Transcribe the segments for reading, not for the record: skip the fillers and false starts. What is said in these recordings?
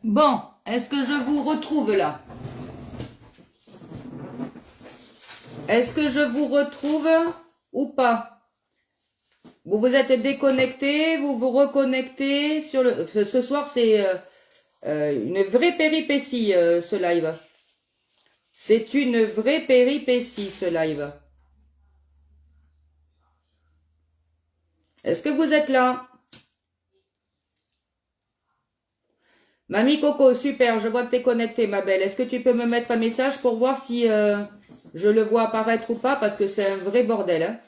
Bon, est-ce que je vous retrouve là? Est-ce que je vous retrouve ou pas? Vous vous êtes déconnecté, vous vous reconnectez sur le. Ce soir, c'est une vraie péripétie, ce live. C'est une vraie péripétie, ce live. Est-ce que vous êtes là? Mamie Coco, super, je vois que tu es connectée, ma belle. Est-ce que tu peux me mettre un message pour voir si je le vois apparaître ou pas? Parce que c'est un vrai bordel. Hein.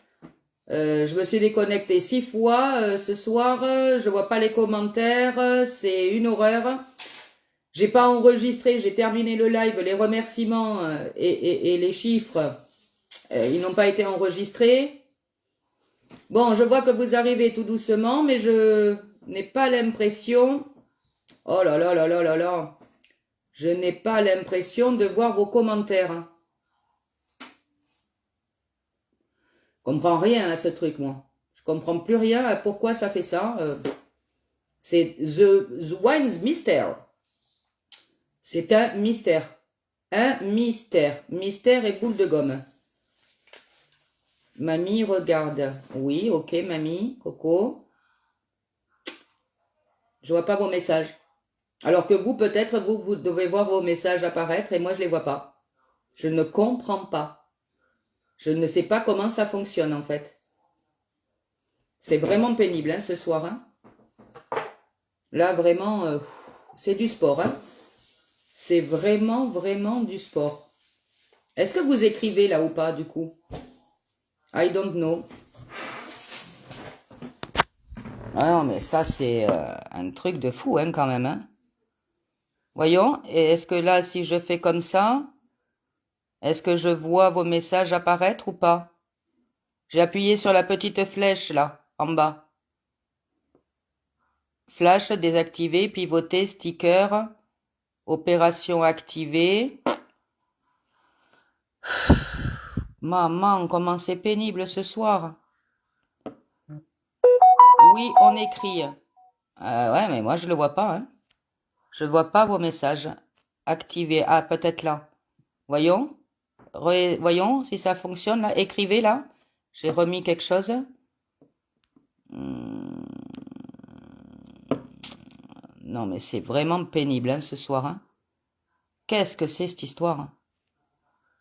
Je me suis déconnectée 6 fois ce soir. Je vois pas les commentaires. C'est une horreur. J'ai pas enregistré. J'ai terminé le live. Les remerciements et les chiffres, ils n'ont pas été enregistrés. Bon, je vois que vous arrivez tout doucement, mais je n'ai pas l'impression... Oh là là là là là là. Je n'ai pas l'impression de voir vos commentaires. Hein. Je comprends rien à ce truc, moi. Je comprends plus rien à pourquoi ça fait ça. C'est The Wines Mystère. C'est un mystère. Un mystère. Mystère et boule de gomme. Mamie, regarde. Oui, ok, mamie, Coco. Je vois pas vos messages. Alors que vous, peut-être, vous devez voir vos messages apparaître et moi, je les vois pas. Je ne comprends pas. Je ne sais pas comment ça fonctionne, en fait. C'est vraiment pénible, hein, ce soir. Hein. Là, vraiment, c'est du sport. Hein. C'est vraiment, vraiment du sport. Est-ce que vous écrivez là ou pas, du coup? I don't know. Ah non, mais ça, c'est un truc de fou, hein, quand même. Hein. Voyons, et est-ce que là, si je fais comme ça, est-ce que je vois vos messages apparaître ou pas? J'ai appuyé sur la petite flèche, là, en bas. Flash désactivé, pivoter, sticker, opération activée. Maman, comment c'est pénible ce soir. Oui, on écrit. Ouais, mais moi je le vois pas. Hein. Je vois pas vos messages. Activés. Ah, peut-être là. Voyons. Voyons si ça fonctionne là. Écrivez là. J'ai remis quelque chose. Non, mais c'est vraiment pénible hein, ce soir. Hein. Qu'est-ce que c'est cette histoire?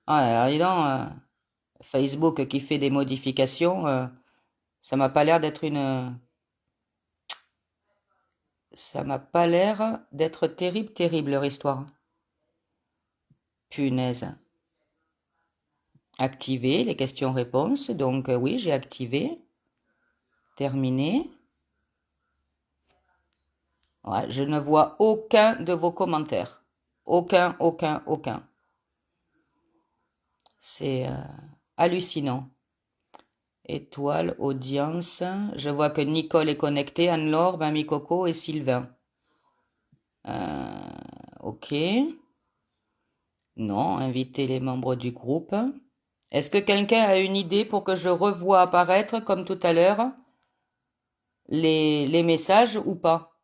Ah, alors, dis donc, Facebook qui fait des modifications, ça m'a pas l'air d'être une. Ça m'a pas l'air d'être terrible, terrible leur histoire. Punaise. Activer les questions-réponses. Donc oui, j'ai activé. Terminé. Ouais, je ne vois aucun de vos commentaires. Aucun, aucun, aucun. C'est hallucinant. Étoile, audience. Je vois que Nicole est connectée, Anne-Laure, Mamie Coco et Sylvain. Ok. Non, inviter les membres du groupe. Est-ce que quelqu'un a une idée pour que je revoie apparaître, comme tout à l'heure, les messages ou pas?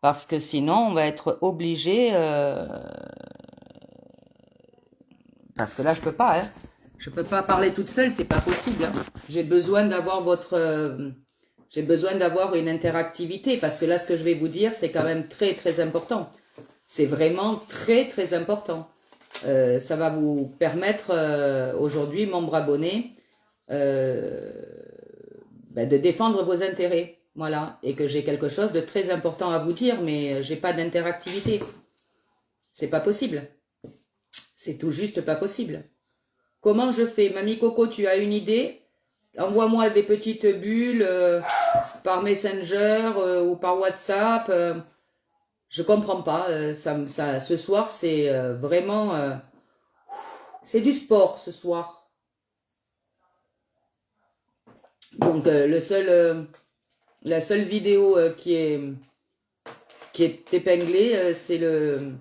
Parce que sinon, on va être obligé... parce que là, je peux pas. Hein. Je peux pas parler toute seule, c'est pas possible. Hein. J'ai besoin d'avoir j'ai besoin d'avoir une interactivité parce que là, ce que je vais vous dire, c'est quand même très très important. C'est vraiment très très important. Ça va vous permettre aujourd'hui, membres abonnés, de défendre vos intérêts. Voilà. Et que j'ai quelque chose de très important à vous dire, mais j'ai pas d'interactivité. C'est pas possible. C'est tout juste pas possible. Comment je fais? Mamie Coco, tu as une idée? Envoie-moi des petites bulles par Messenger ou par WhatsApp. Je comprends pas. Ce soir, c'est vraiment... c'est du sport ce soir. Donc, la seule vidéo qui est épinglée, c'est le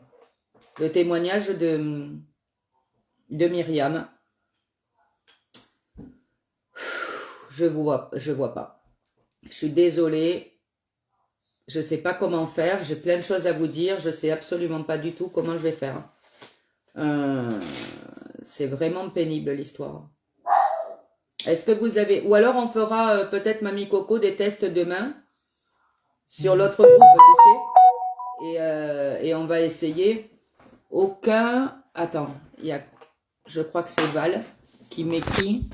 témoignage de Myriam. Je vois pas. Je suis désolée. Je sais pas comment faire. J'ai plein de choses à vous dire. Je sais absolument pas du tout comment je vais faire. C'est vraiment pénible l'histoire. Est-ce que vous avez... Ou alors on fera peut-être Mamie Coco des tests demain sur l'autre groupe, tu sais. Et on va essayer. Aucun... Attends, il y a... Je crois que c'est Val qui m'écrit.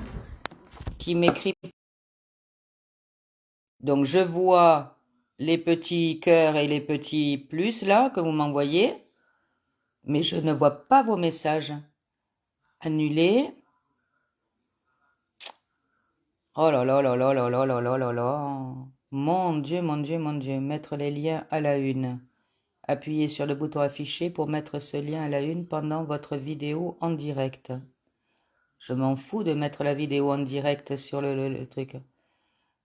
Donc je vois les petits cœurs et les petits plus là que vous m'envoyez. Mais je ne vois pas vos messages. Annulés. Oh là là là là là là là là là là. Mon Dieu, mon Dieu, mon Dieu. Mettre les liens à la une. Appuyez sur le bouton affiché pour mettre ce lien à la une pendant votre vidéo en direct. Je m'en fous de mettre la vidéo en direct sur le truc.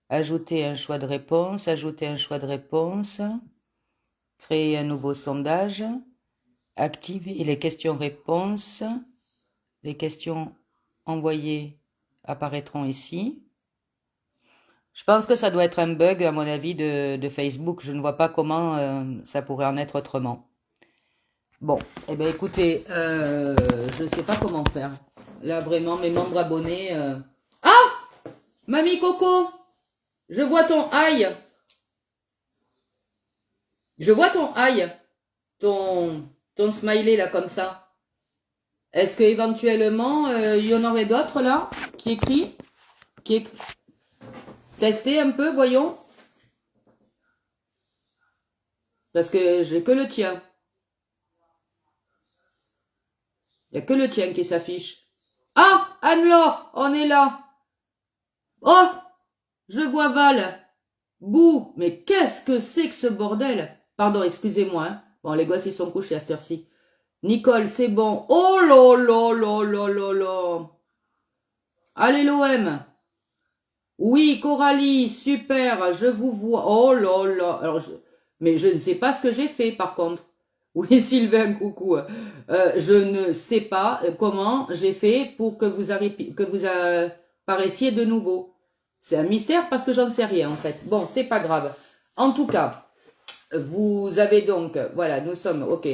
Ajouter un choix de réponse. Ajouter un choix de réponse. Créer un nouveau sondage. Activer les questions-réponses. Les questions envoyées apparaîtront ici. Je pense que ça doit être un bug, à mon avis, de Facebook. Je ne vois pas comment ça pourrait en être autrement. Bon, eh bien écoutez, je ne sais pas comment faire. Là, vraiment, mes membres abonnés... Ah! Mamie Coco! Je vois ton aïe. Je vois ton aïe. Ton smiley, là, comme ça. Est-ce que éventuellement il y en aurait d'autres, là, qui écrit? Testez un peu, voyons. Parce que j'ai que le tien. Il n'y a que le tien qui s'affiche. Ah, Anne-Laure, on est là. Oh, je vois Val. Bouh, mais qu'est-ce que c'est que ce bordel? Pardon, excusez-moi. Hein. Bon, les gosses, ils sont couchés à cette heure-ci. Nicole, c'est bon. Oh là là là là là là. Allez, l'OM. Oui, Coralie, super, je vous vois. Oh là là. Alors, mais je ne sais pas ce que j'ai fait, par contre. Oui, Sylvain, coucou. Je ne sais pas comment j'ai fait pour que vous apparaissiez de nouveau. C'est un mystère parce que j'en sais rien, en fait. Bon, c'est pas grave. En tout cas, vous avez donc... Voilà, nous sommes... Ok.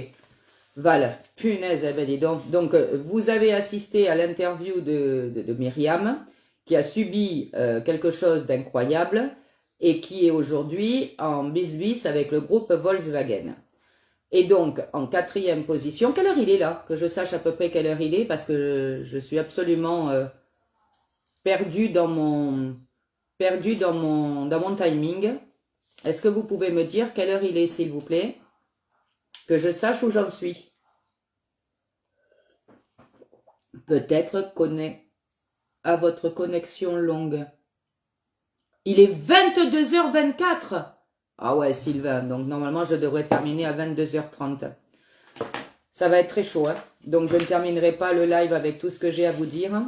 Val, punaise, eh ben dis donc. Donc, vous avez assisté à l'interview de Myriam, qui a subi quelque chose d'incroyable et qui est aujourd'hui en bis-bis avec le groupe Volkswagen. Et donc, en 4e position, quelle heure il est là? Que je sache à peu près quelle heure il est, parce que je suis absolument perdu dans mon timing. Est-ce que vous pouvez me dire quelle heure il est, s'il vous plaît? Que je sache où j'en suis. Peut-être à votre connexion longue. Il est 22h24. Ah ouais, Sylvain. Donc, normalement, je devrais terminer à 22h30. Ça va être très chaud. Hein. Donc, je ne terminerai pas le live avec tout ce que j'ai à vous dire.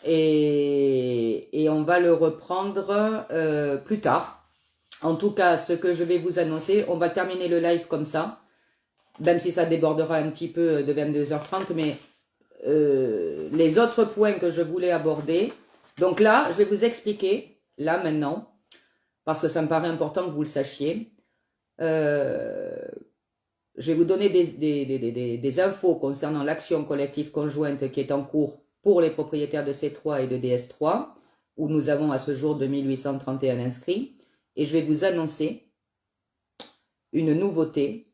Et on va le reprendre plus tard. En tout cas, ce que je vais vous annoncer, on va terminer le live comme ça. Même si ça débordera un petit peu de 22h30. Mais les autres points que je voulais aborder. Donc là, je vais vous expliquer, là maintenant, parce que ça me paraît important que vous le sachiez. Je vais vous donner des infos concernant l'action collective conjointe qui est en cours pour les propriétaires de C3 et de DS3, où nous avons à ce jour 2831 inscrits. Et je vais vous annoncer une nouveauté,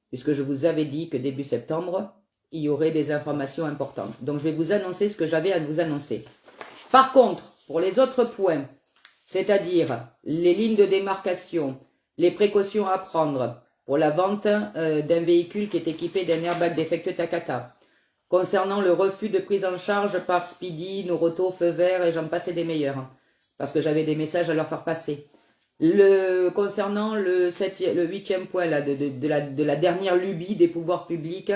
puisque je vous avais dit que début septembre, il y aurait des informations importantes. Donc, je vais vous annoncer ce que j'avais à vous annoncer. Par contre, pour les autres points, c'est-à-dire les lignes de démarcation, les précautions à prendre pour la vente d'un véhicule qui est équipé d'un airbag défectueux Takata, concernant le refus de prise en charge par Speedy, Noroto, Feu Vert et j'en passais des meilleurs, parce que j'avais des messages à leur faire passer. Concernant le 8e point là, de la dernière lubie des pouvoirs publics,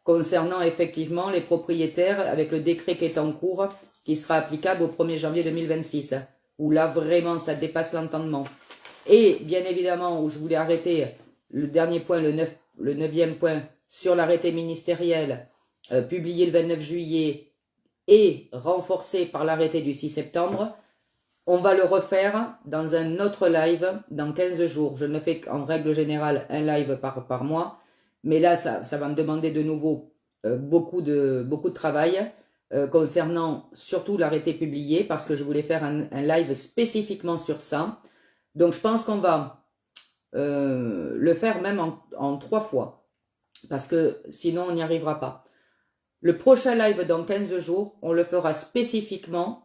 concernant effectivement les propriétaires avec le décret qui est en cours, qui sera applicable au 1er janvier 2026, où là vraiment ça dépasse l'entendement. Et bien évidemment, où je voulais arrêter le dernier point, le 9e point, sur l'arrêté ministériel publié le 29 juillet et renforcé par l'arrêté du 6 septembre, On va le refaire dans un autre live dans 15 jours. Je ne fais qu'en règle générale un live par mois. Mais là, ça va me demander de nouveau beaucoup de travail concernant surtout l'arrêté publié parce que je voulais faire un live spécifiquement sur ça. Donc, je pense qu'on va le faire même en 3 fois parce que sinon, on n'y arrivera pas. Le prochain live dans 15 jours, on le fera spécifiquement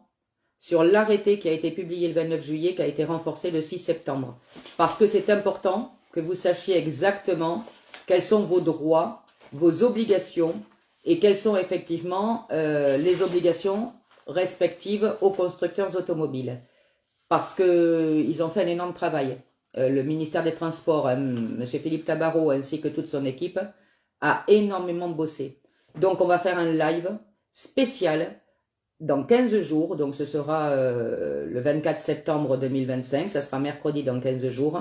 sur l'arrêté qui a été publié le 29 juillet, qui a été renforcé le 6 septembre. Parce que c'est important que vous sachiez exactement quels sont vos droits, vos obligations, et quelles sont effectivement les obligations respectives aux constructeurs automobiles. Parce qu'ils ont fait un énorme travail. Le ministère des Transports, M. Philippe Tabarot, ainsi que toute son équipe, a énormément bossé. Donc on va faire un live spécial dans 15 jours, donc ce sera le 24 septembre 2025, ça sera mercredi dans 15 jours.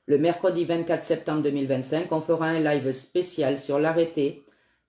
Le mercredi 24 septembre 2025, on fera un live spécial sur l'arrêté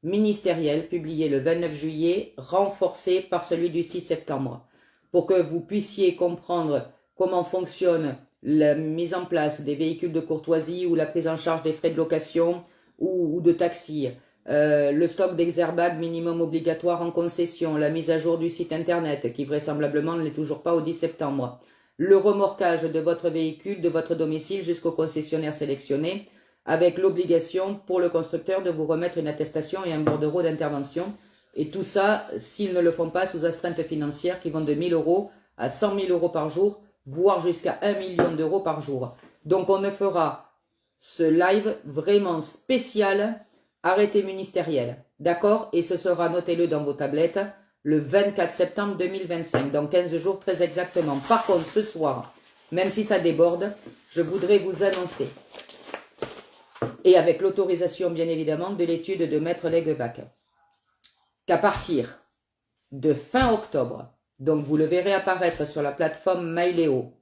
ministériel publié le 29 juillet, renforcé par celui du 6 septembre, pour que vous puissiez comprendre comment fonctionne la mise en place des véhicules de courtoisie ou la prise en charge des frais de location ou de taxi. Le stock d'exairbags minimum obligatoire en concession, la mise à jour du site internet qui vraisemblablement ne l'est toujours pas au 10 septembre, le remorquage de votre véhicule de votre domicile jusqu'au concessionnaire sélectionné avec l'obligation pour le constructeur de vous remettre une attestation et un bordereau d'intervention et tout ça s'ils ne le font pas sous astreinte financière qui vont de 1 000 € à 100 000 € par jour voire jusqu'à 1 million d'euros par jour. Donc on ne fera ce live vraiment spécial arrêté ministériel, d'accord? Et ce sera, notez-le dans vos tablettes, le 24 septembre 2025, dans 15 jours très exactement. Par contre, ce soir, même si ça déborde, je voudrais vous annoncer, et avec l'autorisation bien évidemment de l'étude de Maître Leguevac, qu'à partir de fin octobre, donc vous le verrez apparaître sur la plateforme MyLéo,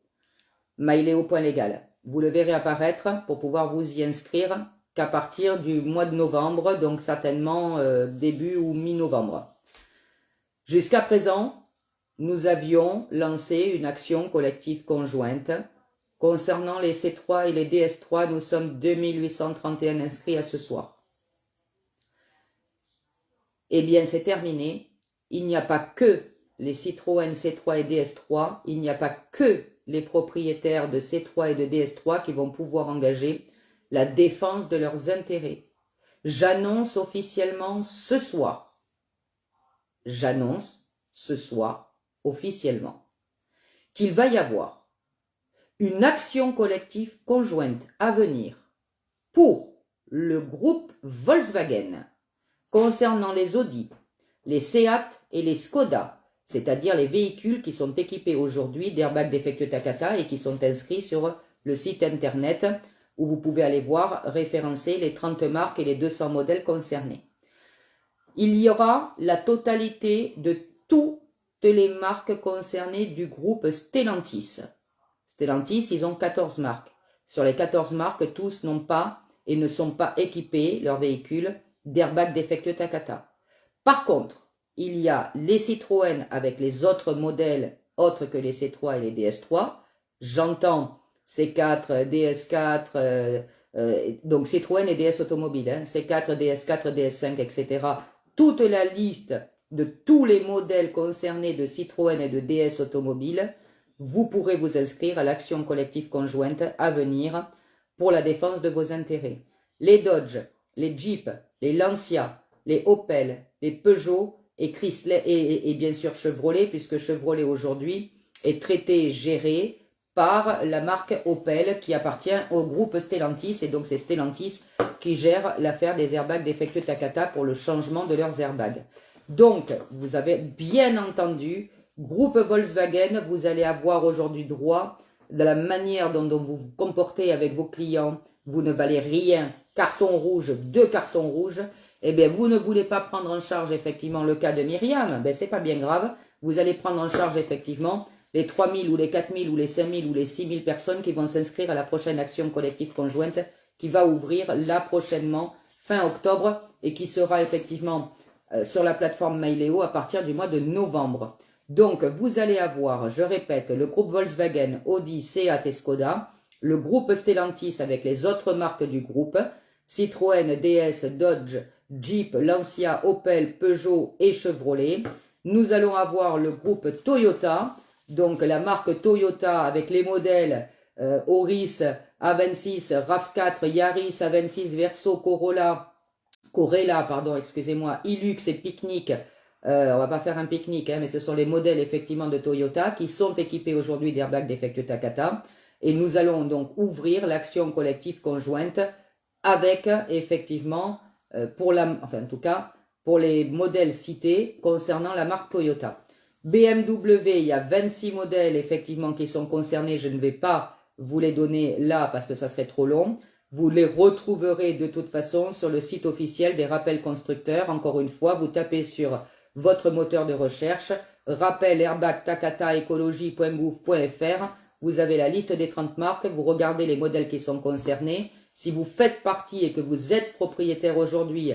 myleo.legal, vous le verrez apparaître pour pouvoir vous y inscrire qu'à partir du mois de novembre, donc certainement début ou mi-novembre. Jusqu'à présent, nous avions lancé une action collective conjointe. Concernant les C3 et les DS3, nous sommes 2831 inscrits à ce soir. Eh bien, c'est terminé. Il n'y a pas que les Citroën C3 et DS3, il n'y a pas que les propriétaires de C3 et de DS3 qui vont pouvoir engager la défense de leurs intérêts. J'annonce officiellement ce soir, officiellement, qu'il va y avoir une action collective conjointe à venir pour le groupe Volkswagen concernant les Audi, les Seat et les Skoda, c'est-à-dire les véhicules qui sont équipés aujourd'hui d'airbags défectueux Takata et qui sont inscrits sur le site internet où vous pouvez aller voir référencer les 30 marques et les 200 modèles concernés. Il y aura la totalité de toutes les marques concernées du groupe Stellantis. Stellantis, ils ont 14 marques. Sur les 14 marques, tous n'ont pas et ne sont pas équipés, leurs véhicules, d'airbags défectueux Takata. Par contre, il y a les Citroën avec les autres modèles autres que les C3 et les DS3. J'entends C4, DS4, donc Citroën et DS Automobile, hein, C4, DS4, DS5, etc. Toute la liste de tous les modèles concernés de Citroën et de DS Automobile, vous pourrez vous inscrire à l'action collective conjointe à venir pour la défense de vos intérêts. Les Dodge, les Jeep, les Lancia, les Opel, les Peugeot et Chrysler et bien sûr Chevrolet, puisque Chevrolet aujourd'hui est traité et géré par la marque Opel qui appartient au groupe Stellantis, et donc c'est Stellantis qui gère l'affaire des airbags défectueux Takata pour le changement de leurs airbags. Donc, vous avez bien entendu, groupe Volkswagen, vous allez avoir aujourd'hui droit de la manière dont vous vous comportez avec vos clients. Vous ne valez rien, carton rouge, 2 cartons rouges, eh bien vous ne voulez pas prendre en charge effectivement le cas de Myriam, ben c'est pas bien grave, vous allez prendre en charge effectivement les 3000 ou les 4000 ou les 5000 ou les 6000 personnes qui vont s'inscrire à la prochaine action collective conjointe qui va ouvrir là prochainement, fin octobre, et qui sera effectivement sur la plateforme MyLéo à partir du mois de novembre. Donc, vous allez avoir, je répète, le groupe Volkswagen, Audi, Seat et Skoda, le groupe Stellantis avec les autres marques du groupe, Citroën, DS, Dodge, Jeep, Lancia, Opel, Peugeot et Chevrolet. Nous allons avoir le groupe Toyota, donc la marque Toyota avec les modèles Auris, A26, RAV4, Yaris, A26, Verso, Corella, pardon, excusez-moi, Hilux et Picnic. On va pas faire un pique-nique, hein, mais ce sont les modèles effectivement de Toyota qui sont équipés aujourd'hui d'airbags défectueux Takata. Et nous allons donc ouvrir l'action collective conjointe avec effectivement, enfin en tout cas, pour les modèles cités concernant la marque Toyota. BMW, il y a 26 modèles effectivement qui sont concernés. Je ne vais pas vous les donner là parce que ça serait trop long. Vous les retrouverez de toute façon sur le site officiel des rappels constructeurs. Encore une fois, vous tapez sur votre moteur de recherche, rappel airbag takata écologie.gouv.fr. Vous avez la liste des 30 marques, vous regardez les modèles qui sont concernés. Si vous faites partie et que vous êtes propriétaire aujourd'hui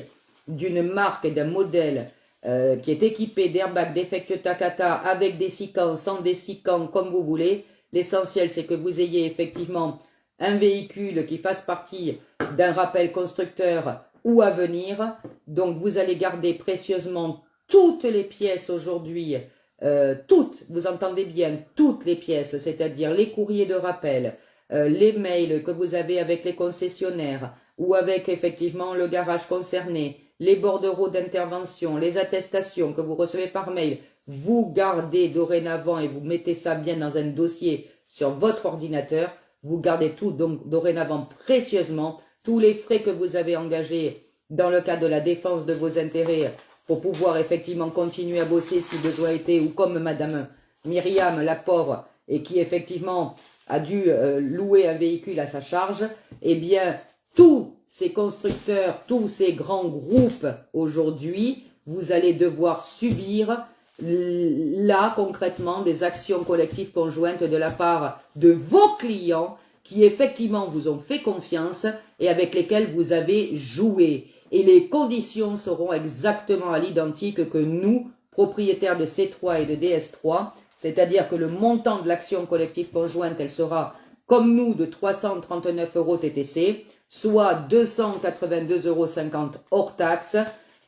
d'une marque et d'un modèle qui est équipé d'airbags défectueux Takata avec des sicans, sans des sicans, comme vous voulez, l'essentiel c'est que vous ayez effectivement un véhicule qui fasse partie d'un rappel constructeur ou à venir. Donc vous allez garder précieusement toutes les pièces aujourd'hui, toutes, vous entendez bien, toutes les pièces, c'est-à-dire les courriers de rappel, les mails que vous avez avec les concessionnaires ou avec effectivement le garage concerné, les bordereaux d'intervention, les attestations que vous recevez par mail, vous gardez dorénavant et vous mettez ça bien dans un dossier sur votre ordinateur, vous gardez tout donc dorénavant précieusement, tous les frais que vous avez engagés dans le cadre de la défense de vos intérêts pour pouvoir effectivement continuer à bosser si besoin était, ou comme Madame Myriam, la pauvre, et qui effectivement a dû louer un véhicule à sa charge, eh bien, tous ces constructeurs, tous ces grands groupes aujourd'hui, vous allez devoir subir là concrètement des actions collectives conjointes de la part de vos clients qui effectivement vous ont fait confiance et avec lesquels vous avez joué. Et les conditions seront exactement à l'identique que nous, propriétaires de C3 et de DS3, c'est-à-dire que le montant de l'action collective conjointe, elle sera, comme nous, de 339 € TTC, soit 282,50 € hors taxe.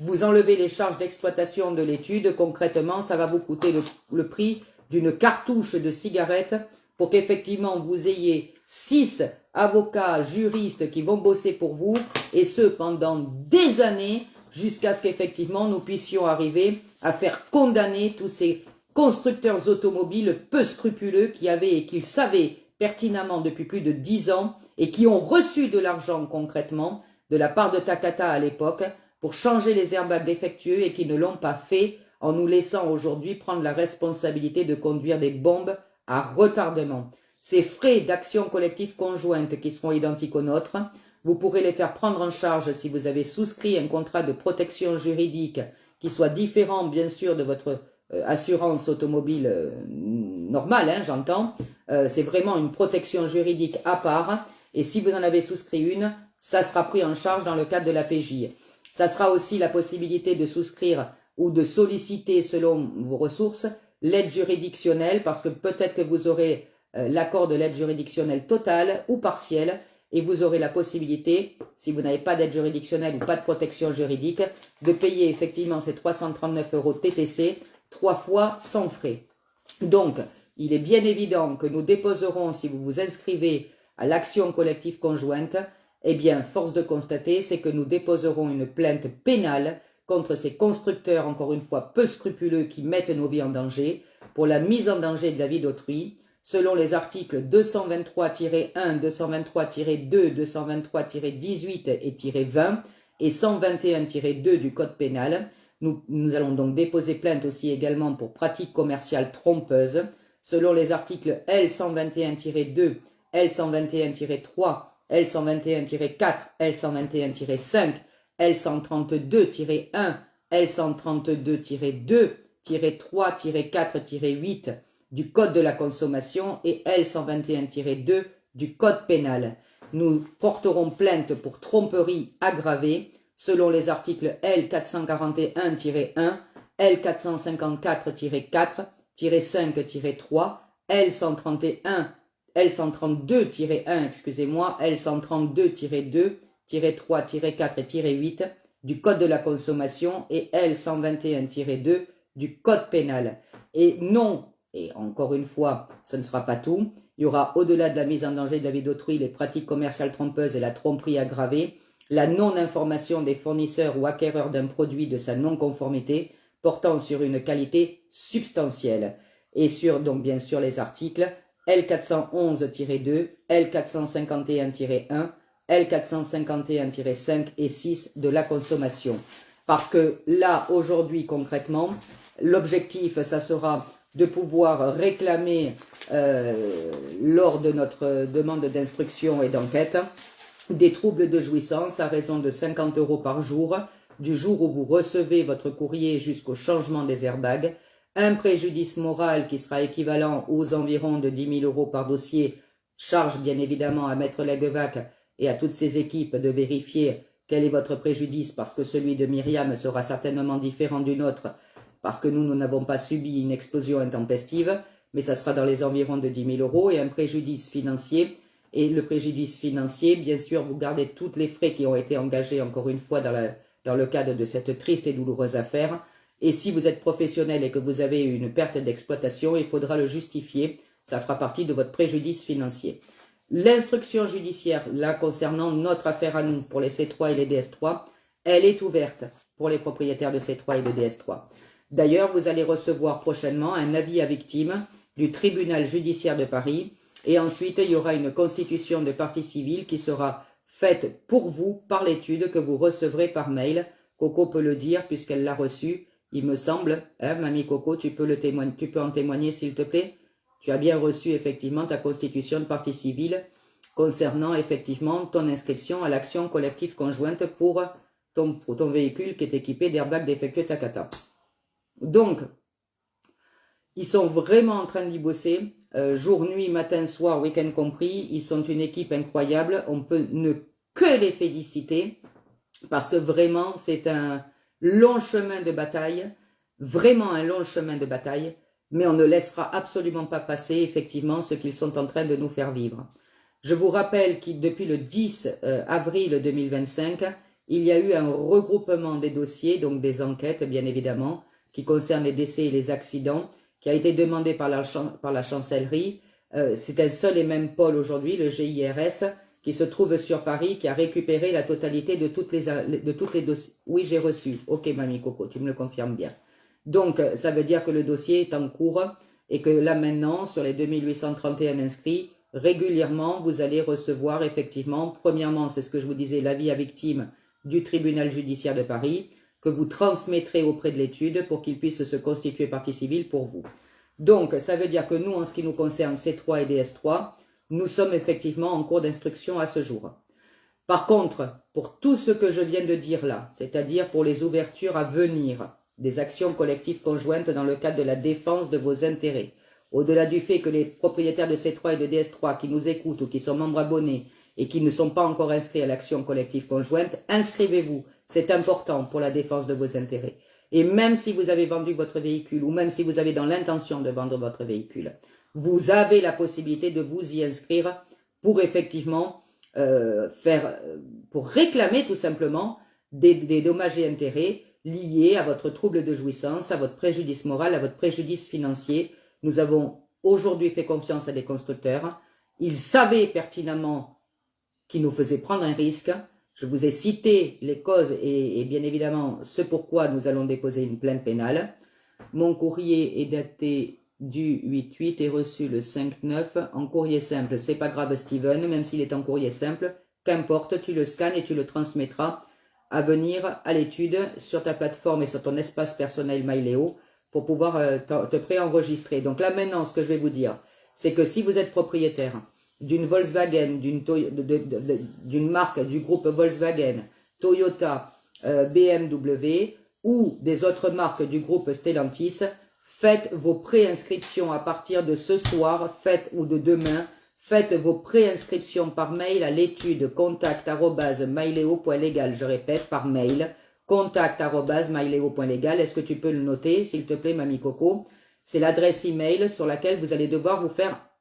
Vous enlevez les charges d'exploitation de l'étude, concrètement, ça va vous coûter le prix d'une cartouche de cigarettes pour qu'effectivement vous ayez 6 avocats, juristes qui vont bosser pour vous, et ce pendant des années, jusqu'à ce qu'effectivement nous puissions arriver à faire condamner tous ces constructeurs automobiles peu scrupuleux qui avaient et qu'ils savaient pertinemment depuis plus de 10 ans et qui ont reçu de l'argent concrètement de la part de Takata à l'époque pour changer les airbags défectueux et qui ne l'ont pas fait en nous laissant aujourd'hui prendre la responsabilité de conduire des bombes à retardement. Ces frais d'action collective conjointe qui seront identiques aux nôtres, vous pourrez les faire prendre en charge si vous avez souscrit un contrat de protection juridique qui soit différent bien sûr de votre assurance automobile normale, hein, j'entends. C'est vraiment une protection juridique à part et si vous en avez souscrit une, ça sera pris en charge dans le cadre de la PJ. Ça sera aussi la possibilité de souscrire ou de solliciter selon vos ressources l'aide juridictionnelle parce que peut-être que vous aurez l'accord de l'aide juridictionnelle totale ou partielle et vous aurez la possibilité, si vous n'avez pas d'aide juridictionnelle ou pas de protection juridique, de payer effectivement ces 339 € TTC 3 fois sans frais. Donc, il est bien évident que nous déposerons, si vous vous inscrivez à l'action collective conjointe, eh bien, force de constater, c'est que nous déposerons une plainte pénale contre ces constructeurs, encore une fois, peu scrupuleux qui mettent nos vies en danger, pour la mise en danger de la vie d'autrui, selon les articles 223-1, 223-2, 223-18 et -20 et 121-2 du Code pénal. Nous allons donc déposer plainte aussi également pour pratique commerciale trompeuse, selon les articles L121-2, L121-3, L121-4, L121-5, L132-1, L132-2, -3-4-8 du Code de la consommation et L121-2 du Code pénal. Nous porterons plainte pour tromperie aggravée selon les articles L441-1, L454-4, L132-3, L132-1, excusez-moi, L132-2, -3, -4 et -8 du Code de la consommation et L121-2 du Code pénal. Et non, et encore une fois, ce ne sera pas tout, il y aura au-delà de la mise en danger de la vie d'autrui, les pratiques commerciales trompeuses et la tromperie aggravée, la non-information des fournisseurs ou acquéreurs d'un produit de sa non-conformité portant sur une qualité substantielle et sur donc bien sûr les articles L411-2, L451-1, L451-5 et 6 de la consommation. Parce que là, aujourd'hui, concrètement, l'objectif, ça sera de pouvoir réclamer, lors de notre demande d'instruction et d'enquête, des troubles de jouissance à raison de 50 € par jour, du jour où vous recevez votre courrier jusqu'au changement des airbags, un préjudice moral qui sera équivalent aux environs de 10 000 € par dossier, charge bien évidemment à Maître Leguevac et à toutes ses équipes de vérifier quel est votre préjudice, parce que celui de Myriam sera certainement différent du nôtre, parce que nous n'avons pas subi une explosion intempestive, mais ça sera dans les environs de 10 000 €, et un préjudice financier. Et le préjudice financier, bien sûr, vous gardez tous les frais qui ont été engagés, encore une fois, dans le cadre de cette triste et douloureuse affaire. Et si vous êtes professionnel et que vous avez une perte d'exploitation, il faudra le justifier. Ça fera partie de votre préjudice financier. L'instruction judiciaire, là, concernant notre affaire à nous, pour les C3 et les DS3, elle est ouverte pour les propriétaires de C3 et de DS3. D'ailleurs, vous allez recevoir prochainement un avis à victime du tribunal judiciaire de Paris. Et ensuite, il y aura une constitution de partie civile qui sera faite pour vous par l'étude que vous recevrez par mail. Coco peut le dire puisqu'elle l'a reçu, il me semble. Hein, Mamie Coco, tu peux en témoigner s'il te plaît. Tu as bien reçu effectivement ta constitution de partie civile concernant effectivement ton inscription à l'action collective conjointe pour ton véhicule qui est équipé d'airbags défectueux Takata. Donc, ils sont vraiment en train d'y bosser, jour, nuit, matin, soir, week-end compris. Ils sont une équipe incroyable. On peut ne que les féliciter parce que vraiment, c'est un long chemin de bataille, vraiment un long chemin de bataille, mais on ne laissera absolument pas passer effectivement ce qu'ils sont en train de nous faire vivre. Je vous rappelle que depuis le 10 avril 2025, il y a eu un regroupement des dossiers, donc des enquêtes bien évidemment, qui concernent les décès et les accidents, qui a été demandé par la chancellerie. C'est un seul et même pôle aujourd'hui, le GIRS, qui se trouve sur Paris, qui a récupéré la totalité de toutes les dossiers. Oui, j'ai reçu. Ok, Mamie Coco, tu me le confirmes bien. Donc, ça veut dire que le dossier est en cours et que là maintenant, sur les 2831 inscrits, régulièrement, vous allez recevoir effectivement, premièrement, c'est ce que je vous disais, l'avis à victime du tribunal judiciaire de Paris, que vous transmettrez auprès de l'étude pour qu'il puisse se constituer partie civile pour vous. Donc, ça veut dire que nous, en ce qui nous concerne, C3 et DS3, nous sommes effectivement en cours d'instruction à ce jour. Par contre, pour tout ce que je viens de dire là, c'est-à-dire pour les ouvertures à venir, des actions collectives conjointes dans le cadre de la défense de vos intérêts, au-delà du fait que les propriétaires de C3 et de DS3 qui nous écoutent ou qui sont membres abonnés et qui ne sont pas encore inscrits à l'action collective conjointe, inscrivez-vous. C'est important pour la défense de vos intérêts. Et même si vous avez vendu votre véhicule ou même si vous avez dans l'intention de vendre votre véhicule, vous avez la possibilité de vous y inscrire pour effectivement pour réclamer tout simplement des dommages et intérêts liés à votre trouble de jouissance, à votre préjudice moral, à votre préjudice financier. Nous avons aujourd'hui fait confiance à des constructeurs. Ils savaient pertinemment qu'ils nous faisaient prendre un risque. Je vous ai cité les causes et bien évidemment ce pourquoi nous allons déposer une plainte pénale. Mon courrier est daté du 8-8 et reçu le 5-9 en courrier simple. C'est pas grave Steven, même s'il est en courrier simple, qu'importe, tu le scannes et tu le transmettras à venir à l'étude sur ta plateforme et sur ton espace personnel MyLéo pour pouvoir te préenregistrer. Donc là maintenant, ce que je vais vous dire, c'est que si vous êtes propriétaire d'une Volkswagen, d'une marque du groupe Volkswagen, Toyota, BMW ou des autres marques du groupe Stellantis, faites vos préinscriptions à partir de ce soir, ou de demain, faites vos préinscriptions par mail à l'étude contact@myleo.legal. Je répète, par mail, contact@myleo.legal. Est-ce que tu peux le noter, s'il te plaît, Mamie Coco? c'est l'adresse email sur laquelle vous allez devoir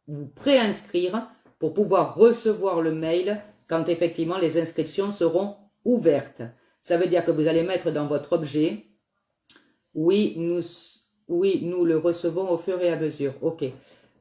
vous préinscrire pour pouvoir recevoir le mail quand effectivement les inscriptions seront ouvertes. Ça veut dire que vous allez mettre dans votre objet, oui, nous le recevons au fur et à mesure. Ok.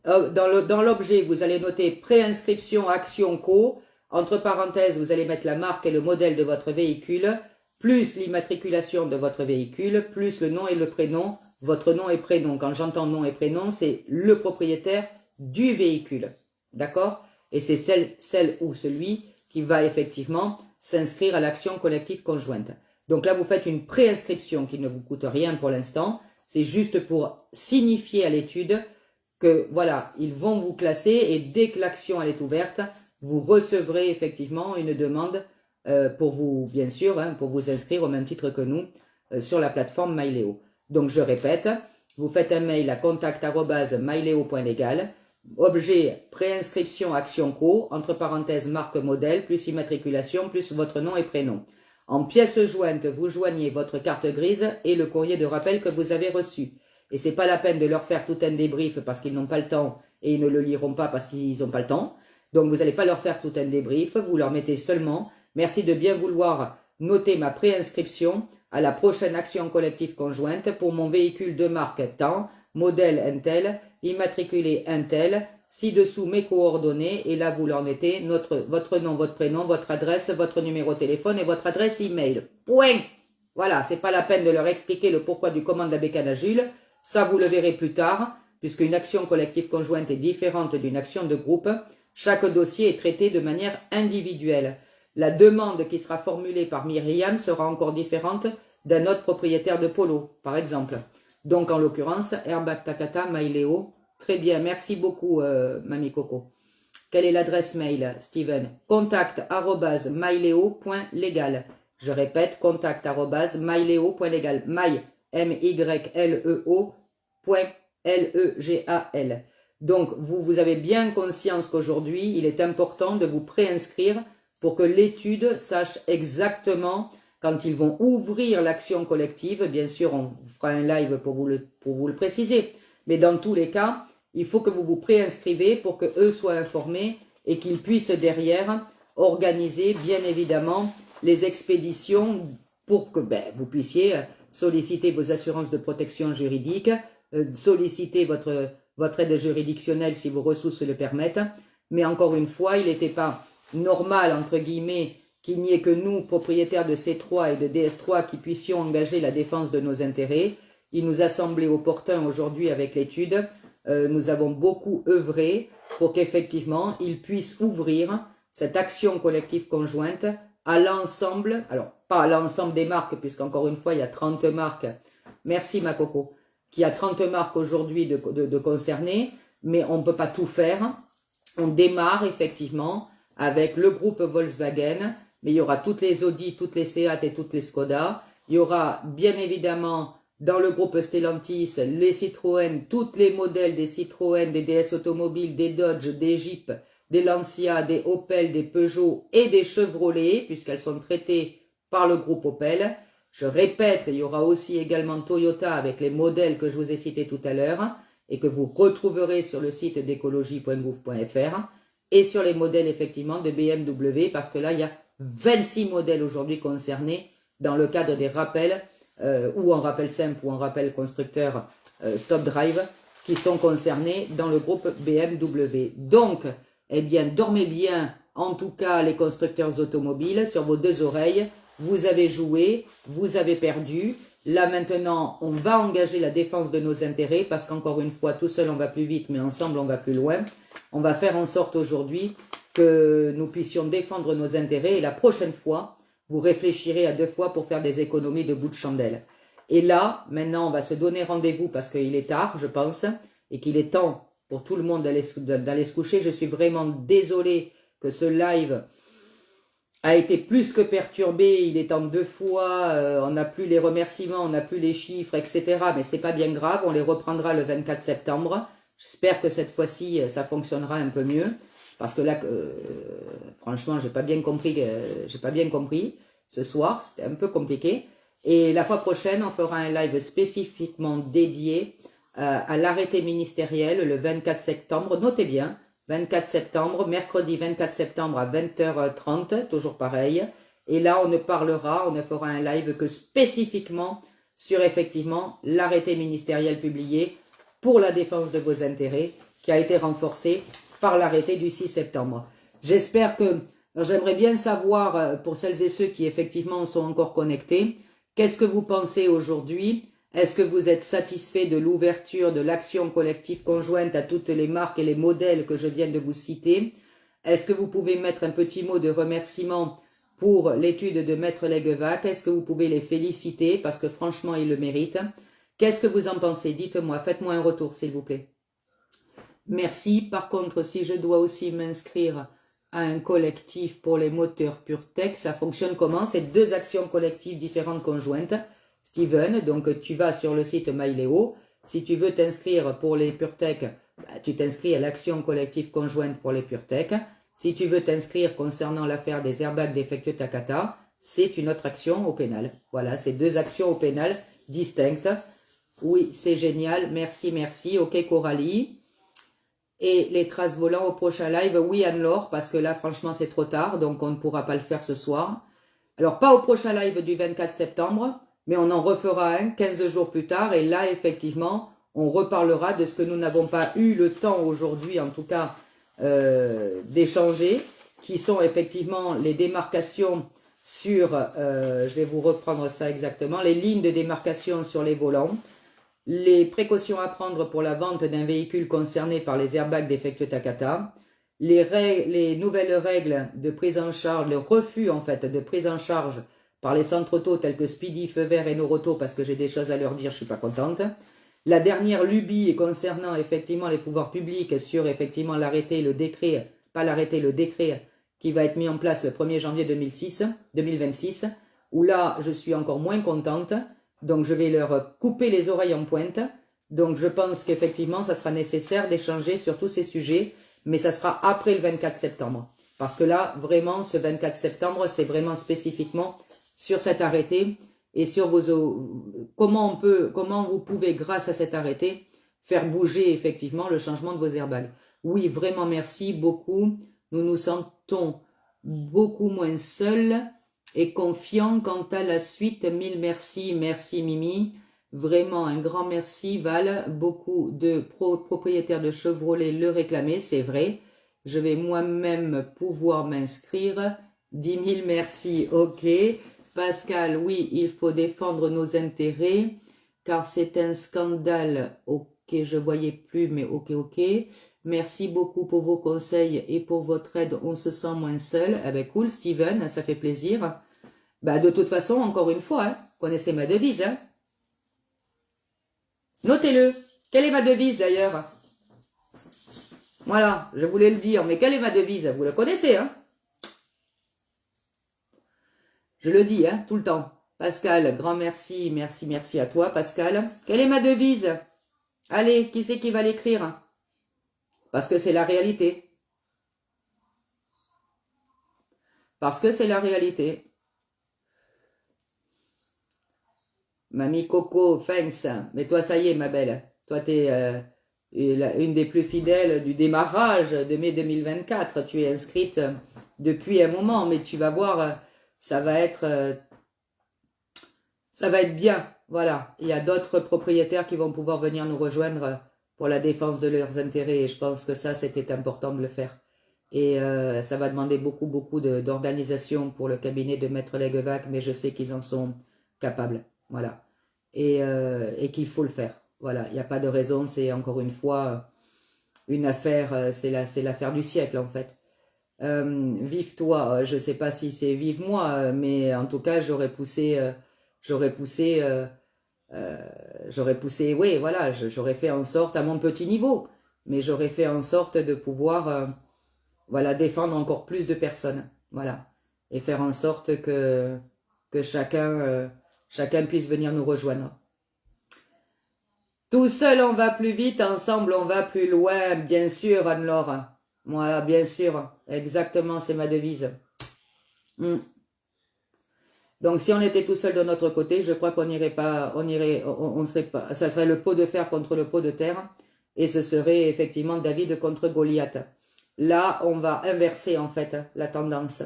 Dans l'objet, vous allez noter préinscription Action Co. Entre parenthèses, vous allez mettre la marque et le modèle de votre véhicule, plus l'immatriculation de votre véhicule, plus le nom et le prénom, votre nom et prénom. Quand j'entends nom et prénom, c'est le propriétaire du véhicule. D'accord? Et c'est celle ou celui qui va effectivement s'inscrire à l'action collective conjointe. Donc là, vous faites une préinscription qui ne vous coûte rien pour l'instant. C'est juste pour signifier à l'étude que voilà, ils vont vous classer et dès que l'action elle est ouverte, vous recevrez effectivement une demande pour vous, bien sûr, pour vous inscrire au même titre que nous sur la plateforme MyLéo. Donc je répète, vous faites un mail à contact@myleo.legal, objet préinscription Action Co, entre parenthèses marque modèle, plus immatriculation, plus votre nom et prénom. En pièce jointe, vous joignez votre carte grise et le courrier de rappel que vous avez reçu. Et c'est pas la peine de leur faire tout un débrief parce qu'ils n'ont pas le temps et ils ne le liront pas parce qu'ils n'ont pas le temps. Donc vous n'allez pas leur faire tout un débrief, vous leur mettez seulement « Merci de bien vouloir noter ma préinscription à la prochaine action collective conjointe pour mon véhicule de marque tant, modèle Intel, immatriculé Intel, ci-dessous mes coordonnées » et là vous leur mettez votre nom, votre prénom, votre adresse, votre numéro de téléphone et votre adresse email. Point. Voilà, c'est pas la peine de leur expliquer le pourquoi du comment de la bécane à Jules. Ça, vous le verrez plus tard, puisqu'une action collective conjointe est différente d'une action de groupe. Chaque dossier est traité de manière individuelle. La demande qui sera formulée par Myriam sera encore différente d'un autre propriétaire de polo, par exemple. Donc, en l'occurrence, Airbag Takata, MyLéo. Très bien, merci beaucoup, Mamie Coco. Quelle est l'adresse mail, Steven? contact@myleo.legal. Je répète, contact@myleo.legal. My, MYLEO.legal. Donc, vous avez bien conscience qu'aujourd'hui, il est important de vous préinscrire pour que l'étude sache exactement quand ils vont ouvrir l'action collective. Bien sûr, on fera un live pour vous le préciser. Mais dans tous les cas, il faut que vous vous préinscrivez pour que eux soient informés et qu'ils puissent derrière organiser, bien évidemment, les expéditions pour que vous puissiez solliciter vos assurances de protection juridique, solliciter votre aide juridictionnelle si vos ressources le permettent. Mais encore une fois, il n'était pas normal, entre guillemets, qu'il n'y ait que nous, propriétaires de C3 et de DS3, qui puissions engager la défense de nos intérêts. Il nous a semblé opportun aujourd'hui avec l'étude. Nous avons beaucoup œuvré pour qu'effectivement, ils puissent ouvrir cette action collective conjointe à l'ensemble, alors pas à l'ensemble des marques, puisqu'encore une fois, il y a 30 marques. Merci ma coco. Qu'il y a 30 marques aujourd'hui de concernées, mais on ne peut pas tout faire. On démarre effectivement avec le groupe Volkswagen, mais il y aura toutes les Audi, toutes les Seat et toutes les Skoda. Il y aura bien évidemment dans le groupe Stellantis les Citroën, tous les modèles des Citroën, des DS automobiles, des Dodge, des Jeep, des Lancia, des Opel, des Peugeot et des Chevrolet, puisqu'elles sont traitées par le groupe Opel. Je répète, il y aura aussi également Toyota avec les modèles que je vous ai cités tout à l'heure et que vous retrouverez sur le site d'écologie.gouv.fr et sur les modèles effectivement de BMW parce que là, il y a 26 modèles aujourd'hui concernés dans le cadre des rappels ou en rappel simple ou en rappel constructeur Stop Drive qui sont concernés dans le groupe BMW. Donc, eh bien, dormez bien, en tout cas les constructeurs automobiles, sur vos deux oreilles. Vous avez joué, vous avez perdu. Là maintenant, on va engager la défense de nos intérêts parce qu'encore une fois, tout seul on va plus vite, mais ensemble on va plus loin. On va faire en sorte aujourd'hui que nous puissions défendre nos intérêts et la prochaine fois, vous réfléchirez à 2 fois pour faire des économies de bout de chandelle. Et là, maintenant, on va se donner rendez-vous parce qu'il est tard, je pense, et qu'il est temps pour tout le monde d'aller se coucher. Je suis vraiment désolée que ce live a été plus que perturbé, il est en 2 fois, on n'a plus les remerciements, on n'a plus les chiffres, etc. Mais c'est pas bien grave, on les reprendra le 24 septembre. J'espère que cette fois-ci, ça fonctionnera un peu mieux. Parce que là, franchement, j'ai pas bien compris ce soir, c'était un peu compliqué. Et la fois prochaine, on fera un live spécifiquement dédié à l'arrêté ministériel le 24 septembre. Notez bien, 24 septembre, mercredi 24 septembre à 20h30, toujours pareil. Et là, on ne fera un live que spécifiquement sur effectivement l'arrêté ministériel publié pour la défense de vos intérêts, qui a été renforcé par l'arrêté du 6 septembre. J'espère que, j'aimerais bien savoir, pour celles et ceux qui effectivement sont encore connectés, qu'est-ce que vous pensez aujourd'hui? Est-ce que vous êtes satisfait de l'ouverture de l'action collective conjointe à toutes les marques et les modèles que je viens de vous citer? Est-ce que vous pouvez mettre un petit mot de remerciement pour l'étude de Maître Leguevac? Est-ce que vous pouvez les féliciter parce que franchement ils le méritent? Qu'est-ce que vous en pensez? Dites-moi, faites-moi un retour s'il vous plaît. Merci. Par contre, si je dois aussi m'inscrire à un collectif pour les moteurs PureTech, ça fonctionne comment? C'est 2 actions collectives différentes conjointes. Steven, donc tu vas sur le site MyLeo. Si tu veux t'inscrire pour les PureTech, tu t'inscris à l'action collective conjointe pour les PureTech. Si tu veux t'inscrire concernant l'affaire des airbags défectueux Takata, c'est une autre action au pénal. Voilà, c'est 2 actions au pénal distinctes. Oui, c'est génial. Merci, merci. Ok, Coralie. Et les traces volant au prochain live, oui Anne-Laure, parce que là franchement c'est trop tard, donc on ne pourra pas le faire ce soir. Alors pas au prochain live du 24 septembre, mais on en refera un 15 jours plus tard, et là effectivement on reparlera de ce que nous n'avons pas eu le temps aujourd'hui en tout cas d'échanger, qui sont effectivement les démarcations sur, je vais vous reprendre ça exactement, les lignes de démarcation sur les volants, les précautions à prendre pour la vente d'un véhicule concerné par les airbags défectueux Takata, les nouvelles règles de prise en charge, le refus en fait de prise en charge par les centres auto tels que Speedy, Feu Vert et Noroto, parce que j'ai des choses à leur dire, je suis pas contente. La dernière lubie concernant effectivement les pouvoirs publics sur effectivement l'arrêté, le décret, pas l'arrêté, le décret qui va être mis en place le 1er janvier 2026, où là je suis encore moins contente. Donc, je vais leur couper les oreilles en pointe. Donc, je pense qu'effectivement, ça sera nécessaire d'échanger sur tous ces sujets, mais ça sera après le 24 septembre. Parce que là, vraiment, ce 24 septembre, c'est vraiment spécifiquement sur cet arrêté et sur comment vous pouvez, grâce à cet arrêté, faire bouger effectivement le changement de vos airbags. Oui, vraiment, merci beaucoup. Nous nous sentons beaucoup moins seuls et confiant quant à la suite. 1000 merci, merci Mimi, vraiment un grand merci Val, beaucoup de propriétaires de Chevrolet le réclamaient, c'est vrai, je vais moi-même pouvoir m'inscrire, 10 000 merci, ok, Pascal, oui, il faut défendre nos intérêts, car c'est un scandale, ok, je voyais plus, mais ok, merci beaucoup pour vos conseils et pour votre aide, on se sent moins seul. Eh ben cool Steven, ça fait plaisir. Bah de toute façon, encore une fois, hein, connaissez ma devise. Hein. Notez-le. Quelle est ma devise d'ailleurs? Voilà, je voulais le dire, mais quelle est ma devise? Vous le connaissez, hein? Je le dis, hein, tout le temps. Pascal, grand merci, merci à toi Pascal. Quelle est ma devise? Allez, qui c'est qui va l'écrire? Parce que c'est la réalité. Parce que c'est la réalité. Mamie Coco, thanks. Mais toi, ça y est, ma belle. Toi, t'es une des plus fidèles du démarrage de mai 2024. Tu es inscrite depuis un moment, mais tu vas voir, ça va être bien. Voilà. Il y a d'autres propriétaires qui vont pouvoir venir nous rejoindre pour la défense de leurs intérêts. Et je pense que ça, c'était important de le faire. Et ça va demander beaucoup d'organisation pour le cabinet de Maître Leguevac, mais je sais qu'ils en sont capables. Voilà. Et qu'il faut le faire. Voilà. Il n'y a pas de raison. C'est encore une fois une affaire. C'est l'affaire du siècle, en fait. Vive toi. Je ne sais pas si c'est vive moi, mais en tout cas, j'aurais poussé, oui, voilà, j'aurais fait en sorte, à mon petit niveau, mais j'aurais fait en sorte de pouvoir, voilà, défendre encore plus de personnes, voilà, et faire en sorte que chacun puisse venir nous rejoindre. Tout seul on va plus vite, ensemble on va plus loin, bien sûr Anne-Laure, voilà, bien sûr, exactement, c'est ma devise. Donc, si on était tout seul de notre côté, je crois qu'on n'irait pas, on serait pas, ça serait le pot de fer contre le pot de terre, et ce serait effectivement David contre Goliath. Là, on va inverser en fait la tendance.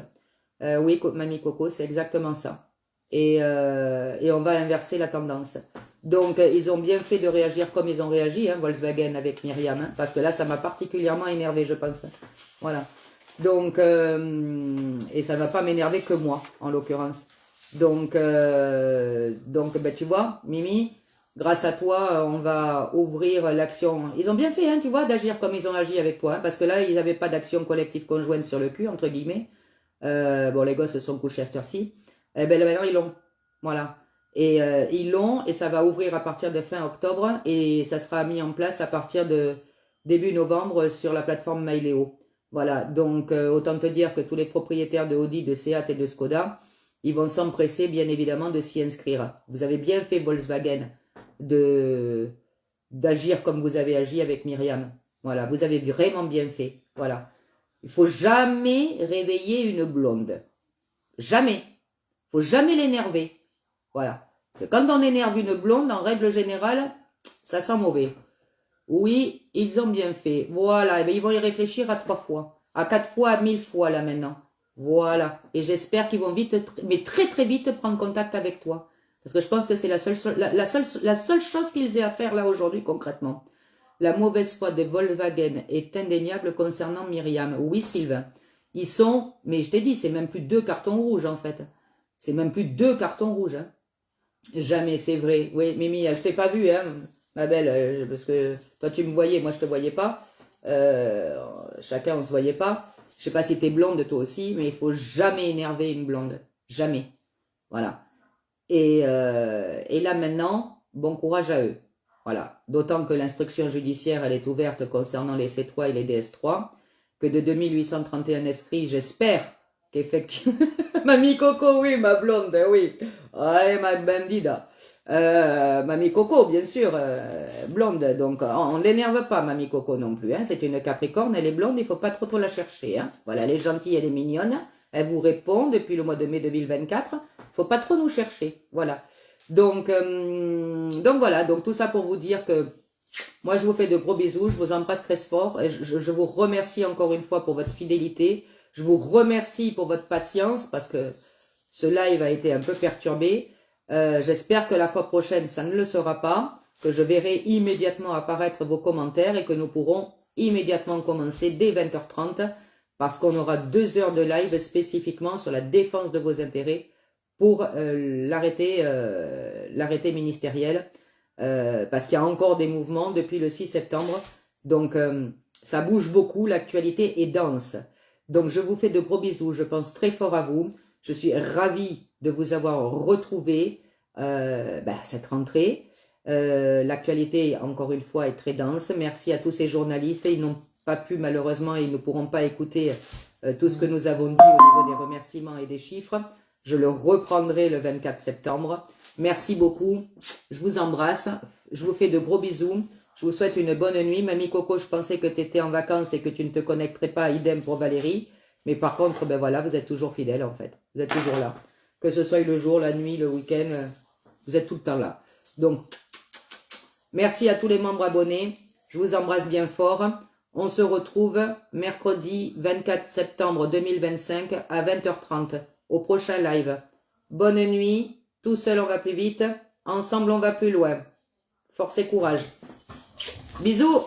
Oui, Mamie Coco, c'est exactement ça. Et on va inverser la tendance. Donc, ils ont bien fait de réagir comme ils ont réagi, hein, Volkswagen avec Myriam, hein, parce que là, ça m'a particulièrement énervé, je pense. Voilà. Donc, et ça ne va pas m'énerver que moi, en l'occurrence. Donc, ben, tu vois, Mimi, grâce à toi, on va ouvrir l'action. Ils ont bien fait, hein, tu vois, d'agir comme ils ont agi avec toi, hein, parce que là, ils n'avaient pas d'action collective conjointe sur le cul, entre guillemets. Bon, les gosses se sont couchés à cette heure-ci. Eh ben, là, maintenant, ils l'ont. Voilà. Et ils l'ont, et ça va ouvrir à partir de fin octobre, et ça sera mis en place à partir de début novembre sur la plateforme MyLeo. Voilà, donc autant te dire que tous les propriétaires de Audi, de Seat et de Skoda, ils vont s'empresser bien évidemment de s'y inscrire. Vous avez bien fait Volkswagen d'agir comme vous avez agi avec Myriam. Voilà, vous avez vraiment bien fait. Voilà. Il faut jamais réveiller une blonde. Jamais. Il faut jamais l'énerver. Voilà. Parce que quand on énerve une blonde, en règle générale, ça sent mauvais. Oui, ils ont bien fait. Voilà, et bien, ils vont y réfléchir à 3 fois. À 4 fois, à 1000 fois là maintenant. Voilà. Et j'espère qu'ils vont vite, mais très très vite prendre contact avec toi. Parce que je pense que c'est la seule chose qu'ils aient à faire là aujourd'hui concrètement. La mauvaise foi de Volkswagen est indéniable concernant Myriam. Oui, Sylvain. Ils sont, mais je t'ai dit, c'est même plus 2 cartons rouges en fait. C'est même plus 2 cartons rouges. Hein. Jamais, c'est vrai. Oui, Mimi, je t'ai pas vu, hein, ma belle, parce que toi tu me voyais, moi je te voyais pas. Chacun on se voyait pas. Je sais pas si t'es blonde toi aussi, mais il faut jamais énerver une blonde. Jamais. Voilà. Et là maintenant, bon courage à eux. Voilà. D'autant que l'instruction judiciaire, elle est ouverte concernant les C3 et les DS3, que de 2831 inscrits, j'espère qu'effectivement... Mamie Coco, oui, ma blonde, oui. Ouais, ma bandida. Mamie Coco, bien sûr, blonde. Donc, on ne l'énerve pas, Mamie Coco non plus. Hein. C'est une capricorne, elle est blonde, il faut pas trop la chercher. Hein. Voilà, elle est gentille, elle est mignonne. Elle vous répond depuis le mois de mai 2024. Faut pas trop nous chercher. Voilà. Donc voilà. Donc tout ça pour vous dire que moi, je vous fais de gros bisous. Je vous embrasse très fort. Et je vous remercie encore une fois pour votre fidélité. Je vous remercie pour votre patience parce que ce live a été un peu perturbé. J'espère que la fois prochaine, ça ne le sera pas, que je verrai immédiatement apparaître vos commentaires et que nous pourrons immédiatement commencer dès 20h30 parce qu'on aura 2 heures de live spécifiquement sur la défense de vos intérêts pour l'arrêté ministériel parce qu'il y a encore des mouvements depuis le 6 septembre. Donc, ça bouge beaucoup, l'actualité est dense. Donc, je vous fais de gros bisous. Je pense très fort à vous. Je suis ravie de vous avoir retrouvé cette rentrée. L'actualité, encore une fois, est très dense. Merci à tous ces journalistes. Ils n'ont pas pu, malheureusement, ils ne pourront pas écouter tout ce que nous avons dit au niveau des remerciements et des chiffres. Je le reprendrai le 24 septembre. Merci beaucoup. Je vous embrasse. Je vous fais de gros bisous. Je vous souhaite une bonne nuit. Mamie Coco, je pensais que tu étais en vacances et que tu ne te connecterais pas. Idem pour Valérie. Mais par contre, ben voilà, vous êtes toujours fidèle en fait. Vous êtes toujours là. Que ce soit le jour, la nuit, le week-end, vous êtes tout le temps là. Donc, merci à tous les membres abonnés. Je vous embrasse bien fort. On se retrouve mercredi 24 septembre 2025 à 20h30 au prochain live. Bonne nuit. Tout seul, on va plus vite. Ensemble, on va plus loin. Force et courage. Bisous.